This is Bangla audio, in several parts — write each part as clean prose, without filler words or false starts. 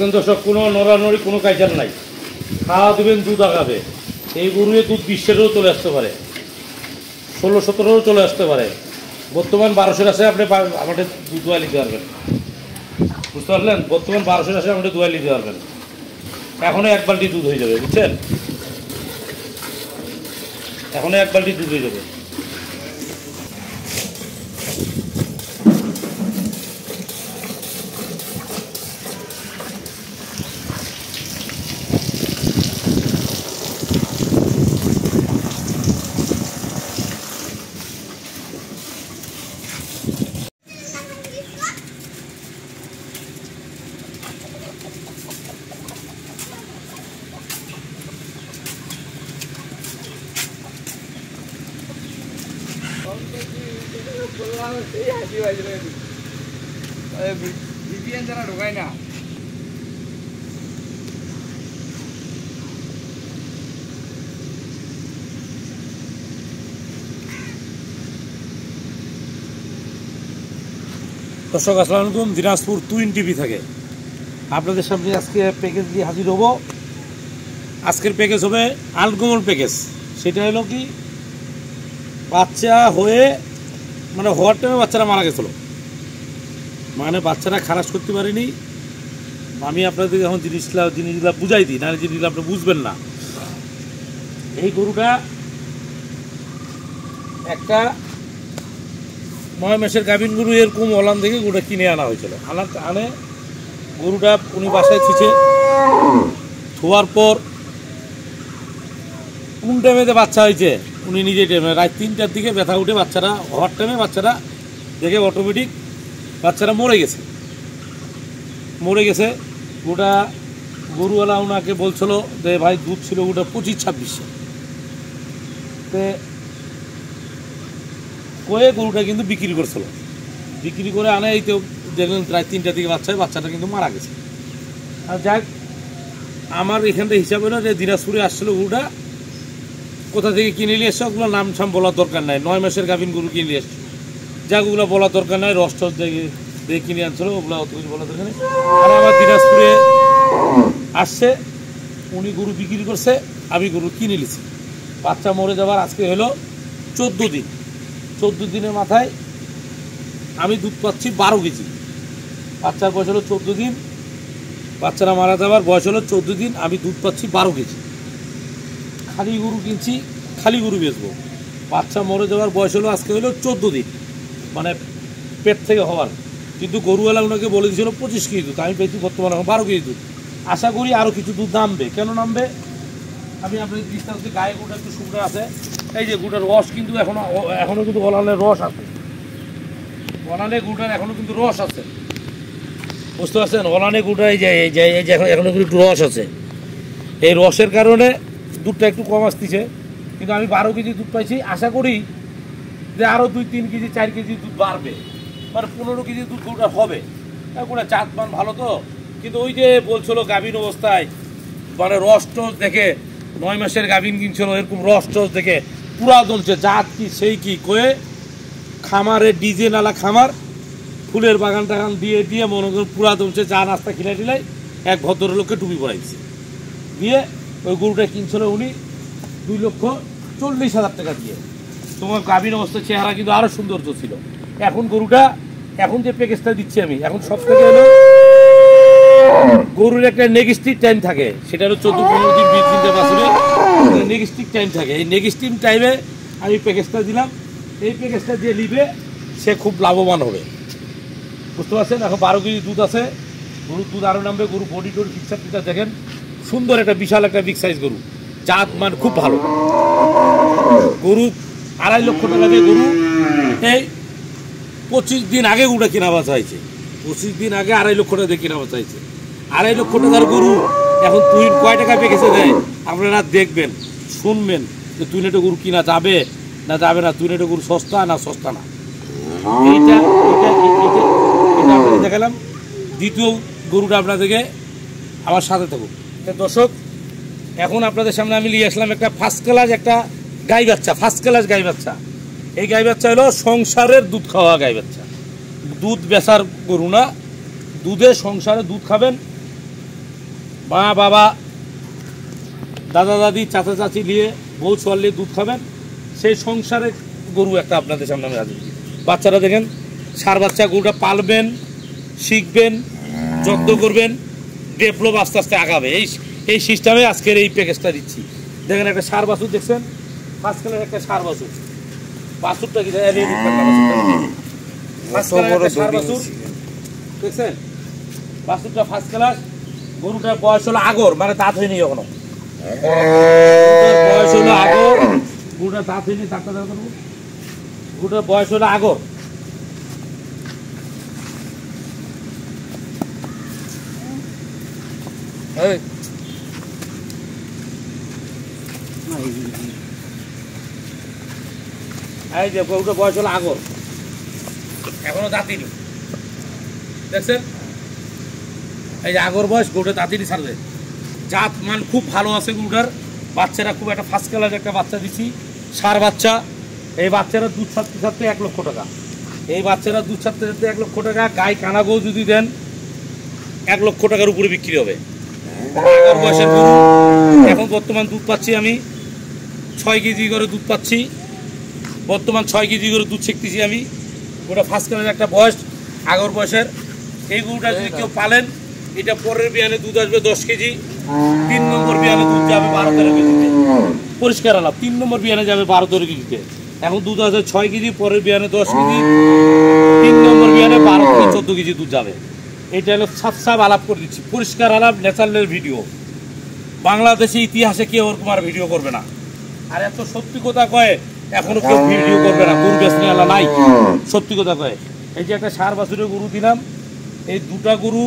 দেখছেন দর্শক, কোনো নড়ানড়ি, কোনো কাইচার নাই। খাওয়া দেবেন, দুধ আগাবে। এই গরুয়ে দুধ 20-এরও চলে আসতে পারে, 16-17-ও চলে আসতে পারে। বর্তমান 1200-এর আছে, আপনি আমাদের দুধ দোয়া নিতে পারবেন। বুঝতে পারলেন? বর্তমান 1200-এর আছে, আমাদের দোয়া নিতে পারবেন। এখনও 1 বালতি দুধ হয়ে যাবে, বুঝছেন? এখনও 1 বালতি দুধ হয়ে যাবে। ঢোকায় না। দর্শক আসসালামু আলাইকুম, দিনাজপুর টুইন টিভি থাকে আপনাদের সামনে আজকে প্যাকেজ দিয়ে হাজির হব। আজকের প্যাকেজ হবে আনকমন প্যাকেজ। সেটা হলো কি, বাচ্চা হয়ে মানে হওয়ার টাইমে বাচ্চারা মারা গেছিল, মানে বাচ্চারা খালাস করতে পারিনি। আমি আপনাদের এখন জিনিসগুলো বুঝাই দিই, না জিনিসগুলো আপনি বুঝবেন না। এই গরুটা একটা 9 মাসের গাভিন গরু, এরকম অলান থেকে গরুটা কিনে আনা হয়েছিল। আনে গরুটা উনি বাসায় ছিছে, ধোয়ার পর কোন টাইমেতে বাচ্চা হয়েছে উনি নিজে টাইমে রাত 3টার দিকে ব্যথা উঠে বাচ্চারা হওয়ার টাইমে বাচ্চারা দেখে অটোমেটিক বাচ্চারা মরে গেছে। গোটা গরুওয়ালা ওনাকে বলছিল যে ভাই দুধ ছিল ওটা 25-26 কয়ে গরুটা কিন্তু বিক্রি করছিল। বিক্রি করে আনে, এই তো দেখলেন প্রায় 3টার দিকে বাচ্চাটা কিন্তু মারা গেছে। আর যাক, আমার এখানটা হিসাবে না যে দিনাজপুরে আসছিল গরুটা কোথা থেকে কিনে নিয়ে এসছে, ওগুলো নাম সাম বলার দরকার নাই। 9 মাসের গাভিন গরু কিনে নিয়ে এসছে, যাক ওগুলো বলার দরকার নাই। রস টস দেখে কিনে আনছিল, ওগুলো অত কিছু বলার দরকার নেই। আর আমার দিনাজপুরে আসছে, উনি গরু বিক্রি করছে, আমি গরু কিনে নিয়েছি। বাচ্চা মরে যাবার আজকে হলো 14 দিন। 14 দিনের মাথায় আমি দুধ পাচ্ছি 12 কেজি। বাচ্চার বয়স হলো 14 দিন, বাচ্চারা মারা যাবার বয়স হলো 14 দিন, আমি দুধ পাচ্ছি 12 কেজি। খালি গরু কিনছি, খালি গরু বেচবো। বাচ্চা মরে যাওয়ার বয়স হলো আজকে হলো 14 দিন, মানে পেট থেকে হওয়ার। কিন্তু গরুওয়ালা ওনাকে বলে দিয়েছিল 25 কেজি দুধ, আমি পেয়েছি বর্তমানে 12 কেজি দুধ। আশা করি আরও কিছু দুধ নামবে। কেন নামবে আমি আপনাদের দিচ্ছি। হচ্ছে গায়ে গুঁড়া একটু শুকনো আছে, এই যে গুঁড়ার রস কিন্তু এখনও কিন্তু অলানের রস আছে। অলানে গুঁড়ার এখনও কিন্তু রস আছে, বুঝতে পারছেন? অলানে গুঁড়া এই যে এখনও কিন্তু একটু রস আছে। এই রসের কারণে দুধটা একটু কম আসতেছে, কিন্তু আমি 12 কেজি দুধ পাইছি। আশা করি যে আরও 2-3 কেজি 4 কেজি দুধ বাড়বে, মানে 15 কেজি দুধ গরুটা হবে। ওটা জাত মান ভালো তো। কিন্তু ওই যে বলছিল গাভীন অবস্থায় মানে রস টস দেখে 9 মাসের গাভীন কিনছিল, এরকম রস টস দেখে পুরা দলছে, জাত কি সেই কি কয়ে খামারে ডিজে নালা খামার ফুলের বাগান টাগান দিয়ে মনে করেন পুরা দলছে। চা নাস্তা খিলাই এক ভদ্রলোককে টুপি পড়াইছে দিয়ে ওই গরুটা কিনছিল উনি 2,40,000 টাকা দিয়ে। তোমার গাভীন অবস্থার চেহারা কিন্তু আরও সৌন্দর্য ছিল। এখন গরুটা, এখন যে প্যাকেজটা দিচ্ছি আমি, এখন সব থেকে হলো গরুর একটা নেগেটিভ টাইম থাকে, সেটা হলো 14-15 দিন 20 দিন বাছুরে নেগেটিভ টাইম থাকে। এই নেগেটিভ টাইমে আমি প্যাকেজটা দিলাম। এই প্যাকেজটা যে নিবে সে খুব লাভবান হবে, বুঝতে পারছেন? এখন 12 কেজি দুধ আছে, গরুর দুধ আরও নামবে। গরু বডি টডি পিকচার দেখেন, সুন্দর একটা বিশাল একটা বিগ সাইজ গরু, জাত মান খুব ভালো গরু। 2.5 লক্ষ টাকা দিয়ে গরু এই 25 দিন আগে গরুটা কেনা বেচা হয়েছে। 25 দিন আগে 2.5 লক্ষ টাকা দিয়ে কেনা বেচা হয়েছে। 2.5 লক্ষ টাকার গরু এখন তুই কয় টাকা প্যাকেজে দেয় আপনারা দেখবেন, শুনবেন যে তুই নেটে গরু কিনা যাবে না যাবে না, তুই নেটে গরু সস্তা না এইটা আপনাদের দেখালাম। দ্বিতীয় গরুটা আপনাদেরকে আমার সাথে থাকুক। দর্শক, এখন আপনাদের সামনে আমি নিয়ে আসলাম একটা ফার্স্ট ক্লাস একটা গাই বাচ্চা, ফার্স্ট ক্লাস গাই বাচ্চা। এই গাই বাচ্চা হলো সংসারের দুধ খাওয়া গাই বাচ্চা, দুধ বেচার গরু না। দুধে সংসারে দুধ খাবেন, মা বাবা দাদা দাদি চাচা চাচি নিয়ে বউ চললে দুধ খাবেন, সেই সংসারে গরু একটা আপনাদের সামনে আমি হাজির করি। বাচ্চারা দেখেন, সার বাচ্চা গরুটা পালবেন, শিখবেন, যত্ন করবেন, ডেভেলপ আস্তে আস্তে আগাবে। এই সিস্টেমে আজকের এই প্যাকেজটা দিচ্ছি। দেখেন একটা সার বাছুর দেখছেন, ফার্স্ট কালার একটা সার বাছুর। বাছুরটা কি দেখছেন? বাছুরটা ফার্স্ট ক্লাস। গরুটার বয়স হলো আগর, মানে দাঁত হয়নি এখনো। বয়স হলো আগর, গরুটার দাঁত হয়নি। গরুটার বয়স হলো আগর। এই যে গরুটার বয়স হলো আগর, এখনো দাঁতিনি। দেখছেন? এই যে আগর বয়স, গরুটা দাঁতিনি ছাড়বে। জাত মান খুব ভালো আছে গরুটার। বাচ্চারা খুব একটা ফার্স্ট ক্লাস একটা বাচ্চা দিচ্ছি, সার বাচ্চা। এই বাচ্চারা দুধ ছাড়তে ছাড়তে 1 লক্ষ টাকা। এই বাচ্চারা দুধ ছাড়তে ছাড়তে 1 লক্ষ টাকা। গায়ে কানা গরু যদি দেন 1 লক্ষ টাকার উপরে বিক্রি হবে। আগর বয়সের গরু। এখন বর্তমান দুধ পাচ্ছি আমি 6 কেজি করে দুধ পাচ্ছি। বর্তমান 6 কেজি করে দুধ ছেঁকতেছি আমি। ওটা ফার্স্ট ক্লাস একটা বয়স, আগর বয়সের। এই গরুটা যদি কেউ পালেন, এটা পরের বিয়ানে দুধ আসবে 10 কেজি। 3 নম্বর বিয়ানে দুধ যাবে 12-13 কেজিতে। পরিষ্কার আলাপ, 3 নম্বর বিয়ানে যাবে 12-13 কেজিতে। এখন দুধ আছে 6 কেজি, পরের বিয়ানে 10 কেজি, 3 নম্বর বিয়ানে 12-14 কেজি দুধ যাবে। এটা হলো সাফ আলাপ করে দিচ্ছি, পরিষ্কার আলাপ, ন্যাচারালের ভিডিও। বাংলাদেশে ইতিহাসে কেউ ওরকম আর ভিডিও করবে না। আর এত সত্যি কথা কয় এখনো কেউ ভিডিও করবে না। গরু বেচনে আলা নাই, সত্যি কথা কয়। এই যে একটা সার বাছুরের গরু দিলাম, এই দুটা গরু,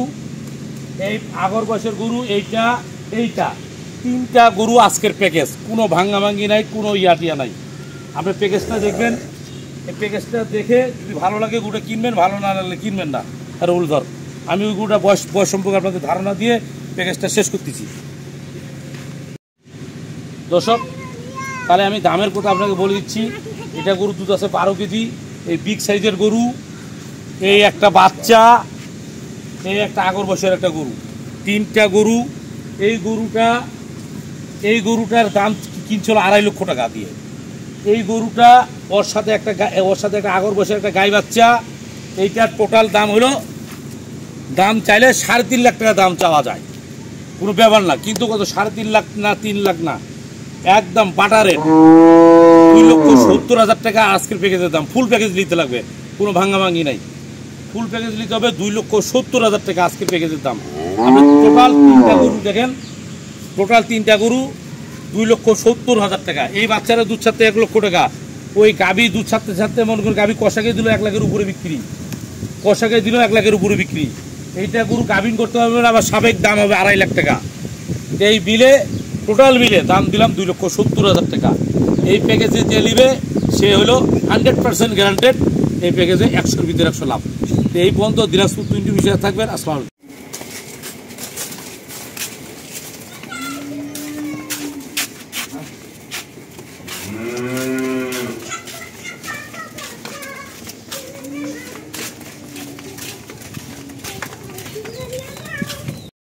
এই আগর বয়সের গরু, এইটা 3টা গরু আজকের প্যাকেজ। কোনো ভাঙ্গাভাঙ্গি নাই, কোনো ইয়াটিয়া নাই। আপনি প্যাকেজটা দেখবেন, এই প্যাকেজটা দেখে যদি ভালো লাগে গরুটা কিনবেন, ভালো না লাগলে কিনবেন না। আর উলধর আমি ওই গরুটা বয়স সম্পর্কে আপনাদের ধারণা দিয়ে প্যাকেজটা শেষ করতেছি। দর্শক, তাহলে আমি দামের কথা আপনাকে বলে দিচ্ছি। এটা গরু দুধ আছে 12 কেজি। এই বিগ সাইজের গরু, এই একটা বাচ্চা, এই একটা আগর বয়সের একটা গরু, 3টা গরু। এই গরুটার দাম কিনছিল 2.5 লক্ষ টাকা দিয়ে। এই গরুটা ওর সাথে একটা আগর বয়সের একটা গাই বাচ্চা। এইটার টোটাল দাম হলো, দাম চাইলে 3.5 লাখ টাকা দাম চাওয়া যায়, কোনো ব্যাপার না। কিন্তু কত 3.5 লাখ না, 3 লাখ না, একদম বাটারের 2,70,000 টাকা আজকের প্যাকেজের দাম। ফুল প্যাকেজ নিতে লাগবে, কোনো ভাঙ্গাভাঙ্গি নাই। ফুল প্যাকেজ নিতে হবে 2,70,000 টাকা আজকের প্যাকেজের দাম। আপনি টোটাল 3টা গরু দেখেন, টোটাল 3টা গরু 2,70,000 টাকা। এই বাচ্চারা দুধ ছাড়তে 1 লক্ষ টাকা। ওই গাভী দুধ ছাড়তে মনে করেন গাভী কষাকে দিল 1 লাখের উপরে বিক্রি, কষাকে দিল 1 লাখের উপরে বিক্রি। এইটা গরু গাভিন করতে হবে না, আবার সাবেক দাম হবে 2.5 লাখ টাকা। এই বিলে, টোটাল বিলে দাম দিলাম 2,70,000 টাকা। এই প্যাকেজে যে নিবে সে হলো 100% গ্যারান্টেড। এই প্যাকেজে 100-র ভিতরে 100 লাভ। এই পর্যন্ত দিনাজপুর 20 বিষয়ে থাকবেন। আসসালামু আলাইকুম।